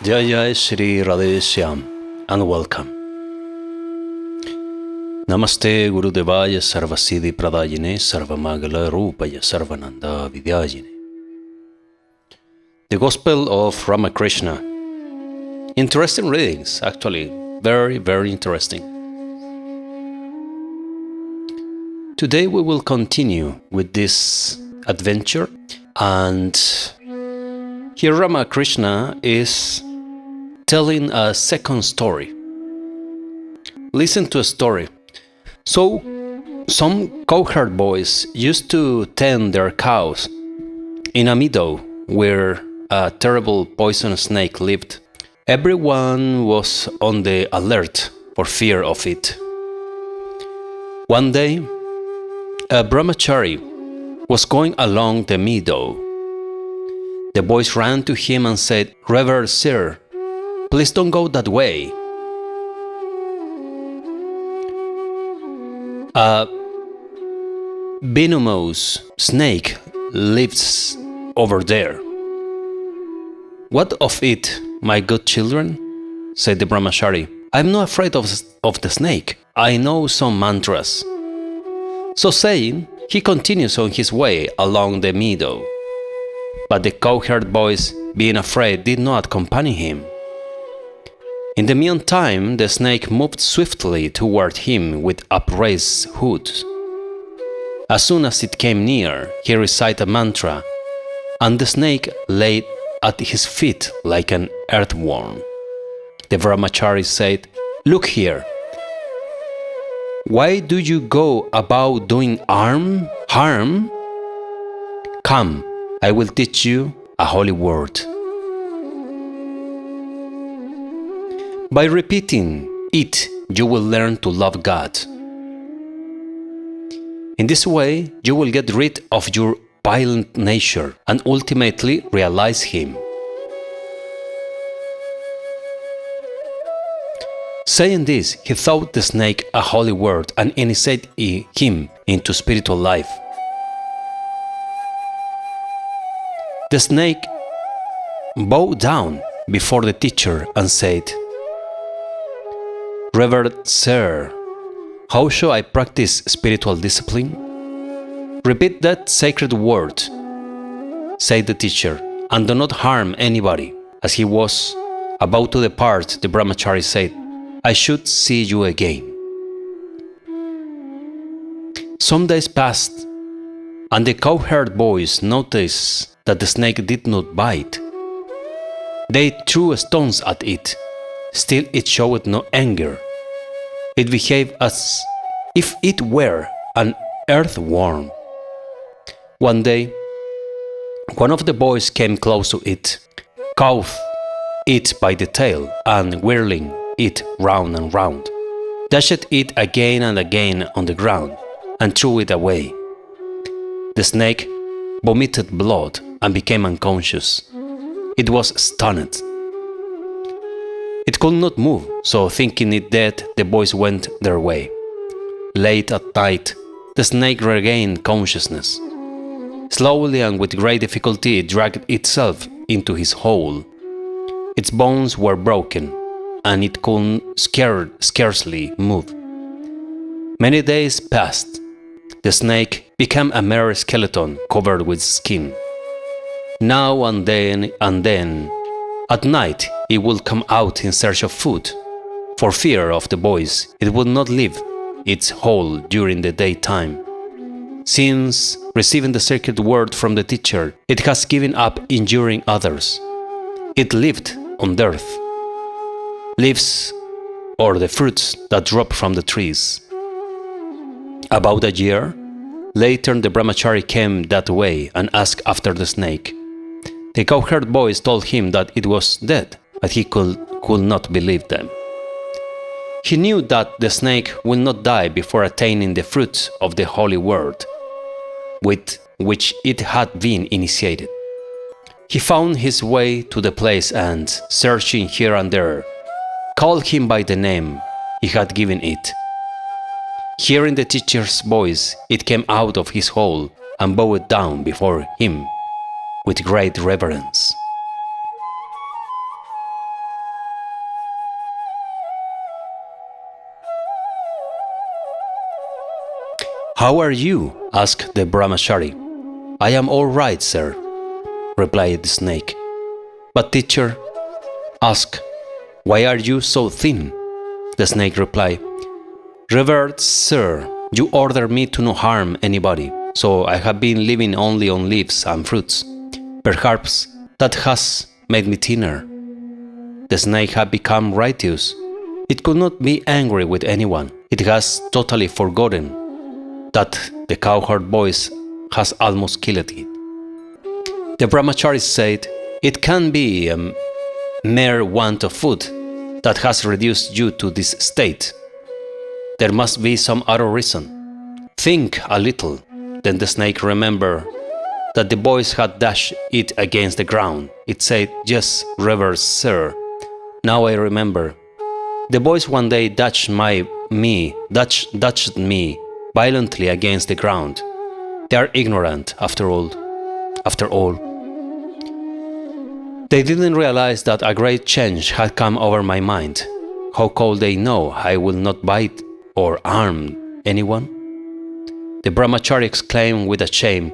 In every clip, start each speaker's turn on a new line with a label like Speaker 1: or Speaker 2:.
Speaker 1: Jay Sri Radheshyam and welcome. Namaste Gurudevaya Sarvasiddhi Pradayine Sarvamangala Rupaya Sarvananda Vidyayine. The Gospel of Ramakrishna. Interesting readings, actually. Very, very interesting. Today we will continue with this adventure, and here Ramakrishna is telling a second story. Listen to a story. So, some cowherd boys used to tend their cows in a meadow where a terrible poisonous snake lived. Everyone was on the alert for fear of it. One day, a brahmachari was going along the meadow. The boys ran to him and said, "Revered sir, please don't go that way. A venomous snake lives over there." "What of it, my good children?" said the brahmachari. "I'm not afraid of the snake. I know some mantras." So saying, he continues on his way along the meadow. But the cowherd boys, being afraid, did not accompany him. In the meantime, the snake moved swiftly toward him with upraised hood. As soon as it came near, he recited a mantra, and the snake lay at his feet like an earthworm. The brahmachari said, "Look here. Why do you go about doing harm? Come, I will teach you a holy word. By repeating it, you will learn to love God. In this way, you will get rid of your violent nature and ultimately realize Him." Saying this, he taught the snake a holy word and initiated him into spiritual life. The snake bowed down before the teacher and said, "Revered sir, how shall I practice spiritual discipline?" "Repeat that sacred word," said the teacher, "and do not harm anybody." As he was about to depart, the brahmachari said, "I should see you again." Some days passed, and the cowherd boys noticed that the snake did not bite. They threw stones at it. Still it showed no anger. It behaved as if it were an earthworm. One day, one of the boys came close to it, caught it by the tail, and whirling it round and round, dashed it again and again on the ground, and threw it away. The snake vomited blood and became unconscious. It was stunned. It could not move, so thinking it dead, the boys went their way. Late at night, the snake regained consciousness. Slowly and with great difficulty, it dragged itself into his hole. Its bones were broken, and it could scarcely move. Many days passed. The snake became a mere skeleton covered with skin. Now and then, at night, it would come out in search of food. For fear of the boys, it would not leave its hole during the daytime. Since receiving the sacred word from the teacher, it has given up injuring others. It lived on earth, leaves or the fruits that drop from the trees. About a year later, the brahmachari came that way and asked after the snake. The cowherd boys told him that it was dead, but he could not believe them. He knew that the snake would not die before attaining the fruits of the holy word, with which it had been initiated. He found his way to the place and, searching here and there, called him by the name he had given it. Hearing the teacher's voice, it came out of his hole and bowed down before him with great reverence. "How are you?" asked the brahmachari. "I am all right, sir," replied the snake. "But teacher," asked, "why are you so thin?" The snake replied, "Revered sir, you order me to not harm anybody, so I have been living only on leaves and fruits. Perhaps that has made me thinner." The snake had become righteous. It could not be angry with anyone. It has totally forgotten that the cowherd voice has almost killed it. The brahmachari said, "It can be a mere want of food that has reduced you to this state. There must be some other reason. Think a little." Then the snake remembered that the voice had dashed it against the ground. It said, "Yes, revered sir, now I remember. The voice one day dashed me violently against the ground. They are ignorant, after all. They didn't realize that a great change had come over my mind. How could they know I will not bite or harm anyone?" The brahmachari exclaimed with a shame,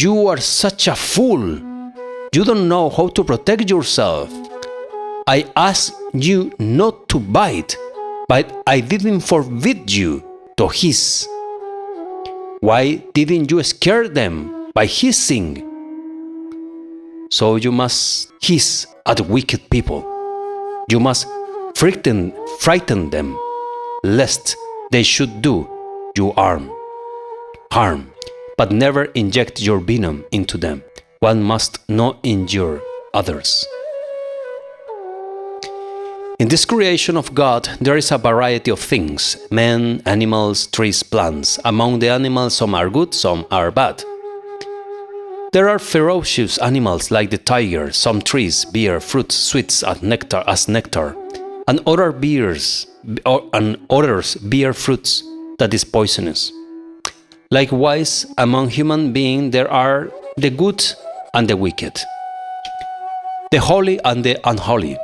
Speaker 1: "You are such a fool! You don't know how to protect yourself. I asked you not to bite, but I didn't forbid you to hiss. Why didn't you scare them by hissing? So you must hiss at wicked people. You must frighten them, lest they should do you harm. But never inject your venom into them. One must not injure others." In this creation of God, there is a variety of things: men, animals, trees, plants. Among the animals, some are good, some are bad. There are ferocious animals like the tiger. Some trees bear fruits sweet as nectar, and others bear fruits that is poisonous. Likewise, among human beings there are the good and the wicked, the holy and the unholy.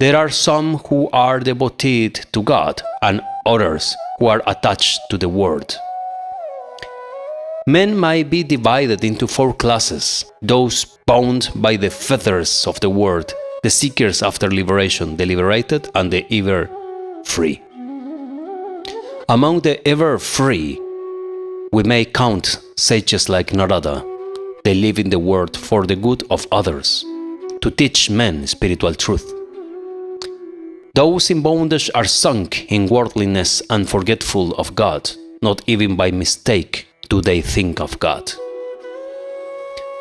Speaker 1: There are some who are devoted to God and others who are attached to the world. Men might be divided into 4 classes: those bound by the fetters of the world, the seekers after liberation, the liberated, and the ever free. Among the ever free, we may count sages like Narada. They live in the world for the good of others, to teach men spiritual truth. Those in bondage are sunk in worldliness and forgetful of God. Not even by mistake do they think of God.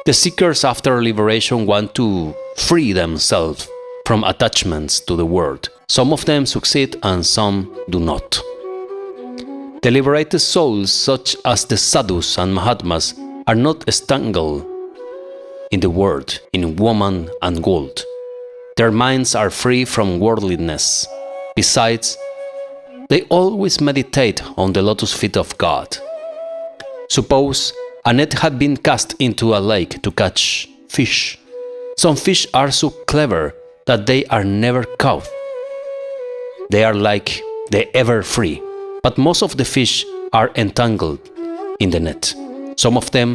Speaker 1: The seekers after liberation want to free themselves from attachments to the world. Some of them succeed and some do not. The liberated souls, such as the sadhus and mahatmas, are not entangled in the world, in woman and gold. Their minds are free from worldliness. Besides, they always meditate on the lotus feet of God. Suppose a net had been cast into a lake to catch fish. Some fish are so clever that they are never caught. They are like the ever free, but most of the fish are entangled in the net. Some of them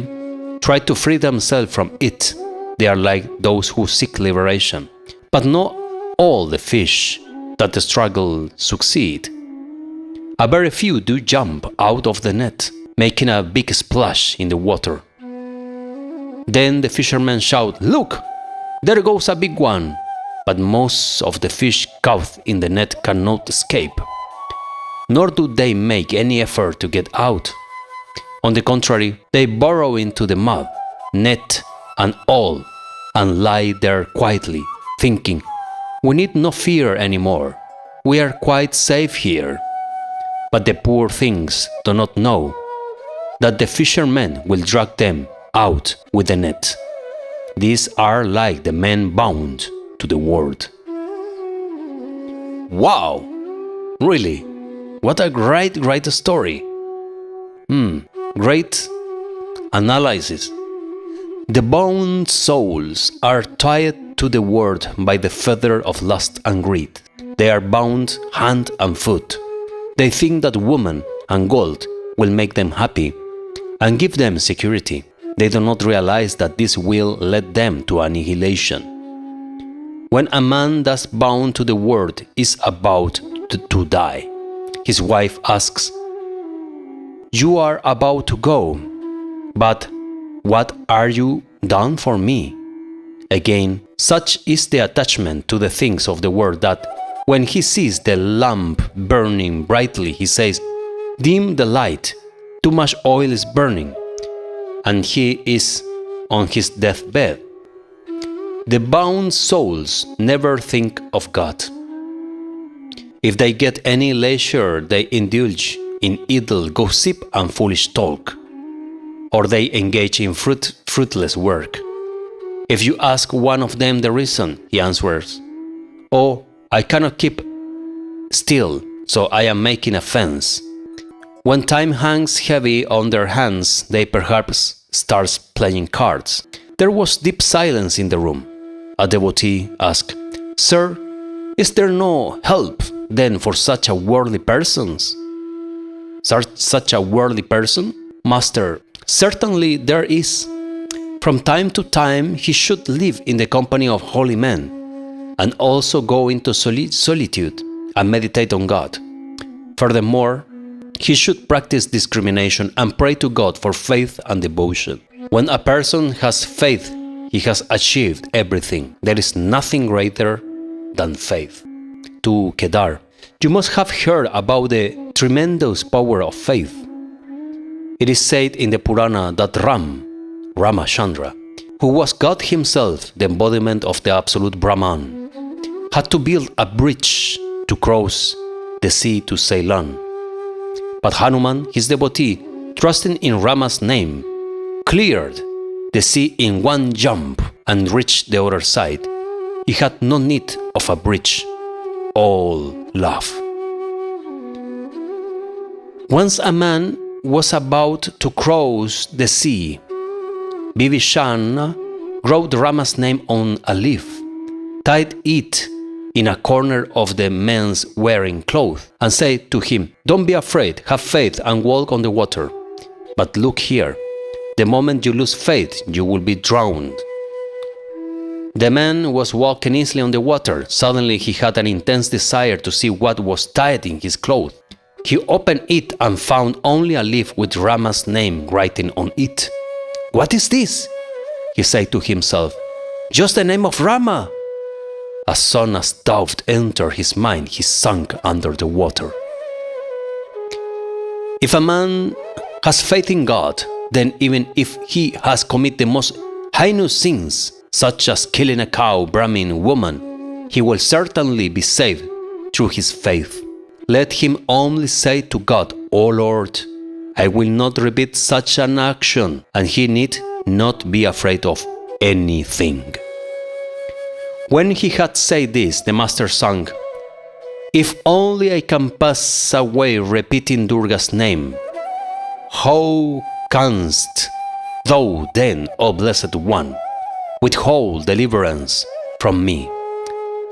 Speaker 1: try to free themselves from it. They are like those who seek liberation. But not all the fish that struggle succeed. A very few do jump out of the net, making a big splash in the water. Then the fishermen shout, "Look, there goes a big one!" But most of the fish caught in the net cannot escape, nor do they make any effort to get out. On the contrary, they burrow into the mud, net and all, and lie there quietly, thinking, "We need no fear anymore. We are quite safe here." But the poor things do not know that the fishermen will drag them out with the net. These are like the men bound to the world. Wow! Really? What a great story. Great analysis. The bound souls are tied to the world by the fetter of lust and greed. They are bound hand and foot. They think that woman and gold will make them happy and give them security. They do not realize that this will lead them to annihilation. When a man thus bound to the word is about to die, his wife asks, "You are about to go, but what are you done for me?" Again, such is the attachment to the things of the world that when he sees the lamp burning brightly, he says, "Dim the light, too much oil is burning," and he is on his deathbed. The bound souls never think of God. If they get any leisure, they indulge in idle gossip and foolish talk, or they engage in fruitless work. If you ask one of them the reason, he answers, "Oh, I cannot keep still, so I am making a fence." When time hangs heavy on their hands, they perhaps start playing cards. There was deep silence in the room. A devotee asked, "Sir, is there no help then for such a worldly person?" "Such a worldly person? Master, certainly there is. From time to time he should live in the company of holy men, and also go into solitude and meditate on God. Furthermore, he should practice discrimination and pray to God for faith and devotion. When a person has faith, he has achieved everything. There is nothing greater than faith." To Kedar, "You must have heard about the tremendous power of faith. It is said in the Purana that Ramachandra, who was God himself, the embodiment of the absolute Brahman, had to build a bridge to cross the sea to Ceylon. But Hanuman, his devotee, trusting in Rama's name, cleared the sea in one jump and reached the other side. He had no need of a bridge. All laugh." Once a man was about to cross the sea. Vibhishana wrote Rama's name on a leaf, tied it in a corner of the man's wearing clothes, and said to him, "Don't be afraid, have faith and walk on the water. But look here, the moment you lose faith, you will be drowned." The man was walking easily on the water. Suddenly he had an intense desire to see what was tied in his clothes. He opened it and found only a leaf with Rama's name written on it. "What is this?" he said to himself. "Just the name of Rama." As soon as doubt entered his mind, he sunk under the water. If a man has faith in God, then even if he has committed the most heinous sins, such as killing a cow, Brahmin woman, he will certainly be saved through his faith. Let him only say to God, "O Lord, I will not repeat such an action," and he need not be afraid of anything. When he had said this, the master sang, "If only I can pass away repeating Durga's name, how canst thou then, O Blessed One, withhold deliverance from me?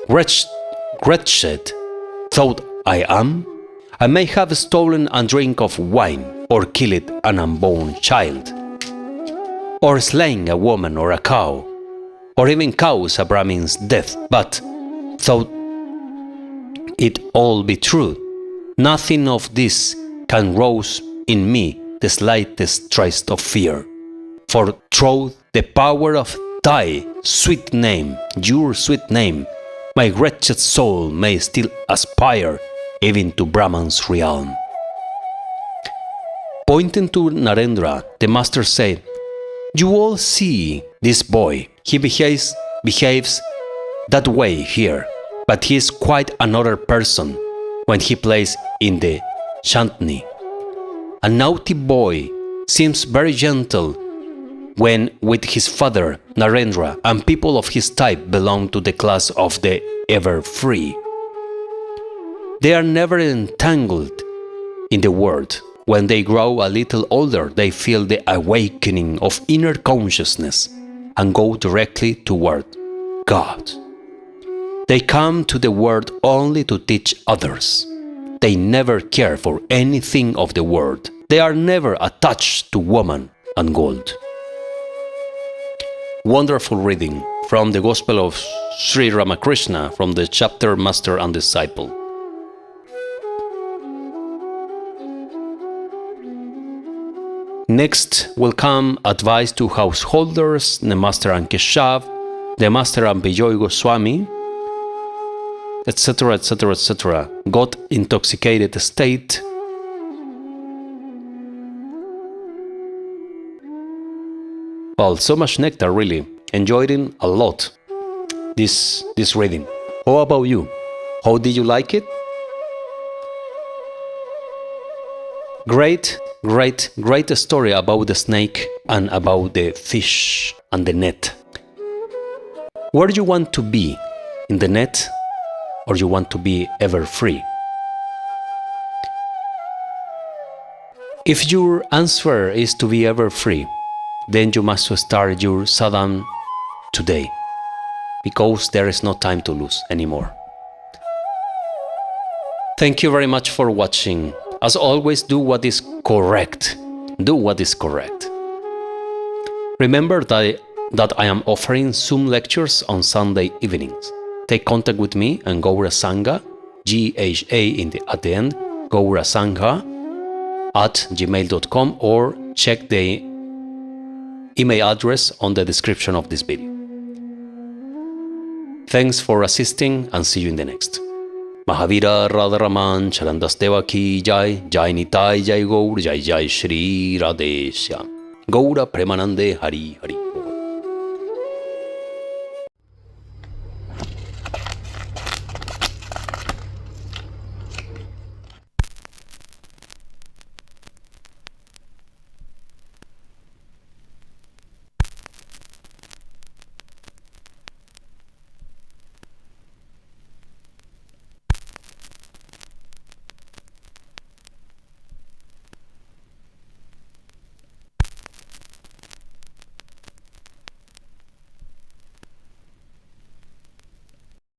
Speaker 1: Wretched thought I am, I may have stolen a drink of wine, or killed an unborn child, or slain a woman or a cow, or even caused a Brahmin's death. But though it all be true, nothing of this can rouse in me the slightest trace of fear. For through the power of thy sweet name, your sweet name, my wretched soul may still aspire even to Brahman's realm." Pointing to Narendra, the master said, "You all see this boy. He behaves that way here, but he is quite another person when he plays in the chantni. A naughty boy seems very gentle when with his father, Narendra, and people of his type belong to the class of the ever-free. They are never entangled in the world. When they grow a little older, they feel the awakening of inner consciousness and go directly toward God. They come to the world only to teach others. They never care for anything of the world. They are never attached to woman and gold. Wonderful reading from the Gospel of Sri Ramakrishna from the chapter Master and Disciple. Next will come advice to householders, the Master and Keshav, the Master and Bijoy Goswami, etc., etc., etc. Got intoxicated state. Well, so much nectar, really. Enjoyed it a lot, this reading. How about you? How did you like it? Great story about the snake and about the fish and the net. Where do you want to be? In the net? Or you want to be ever free? If your answer is to be ever free, then you must start your sadhana today, because there is no time to lose anymore. Thank you very much for watching. As always, do what is correct. Do what is correct. Remember that I am offering Zoom lectures on Sunday evenings. Take contact with me and Gaura Sangha, GHA at the end, Gaura Sangha @gmail.com, or check the email address on the description of this video. Thanks for assisting and see you in the next. Mahavira Radharaman Chalandasteva Ki Jai, Jai Nitai Jai Gaur, Jai Jai Sri Radheshyam, Gaura Premanande Hari Hari.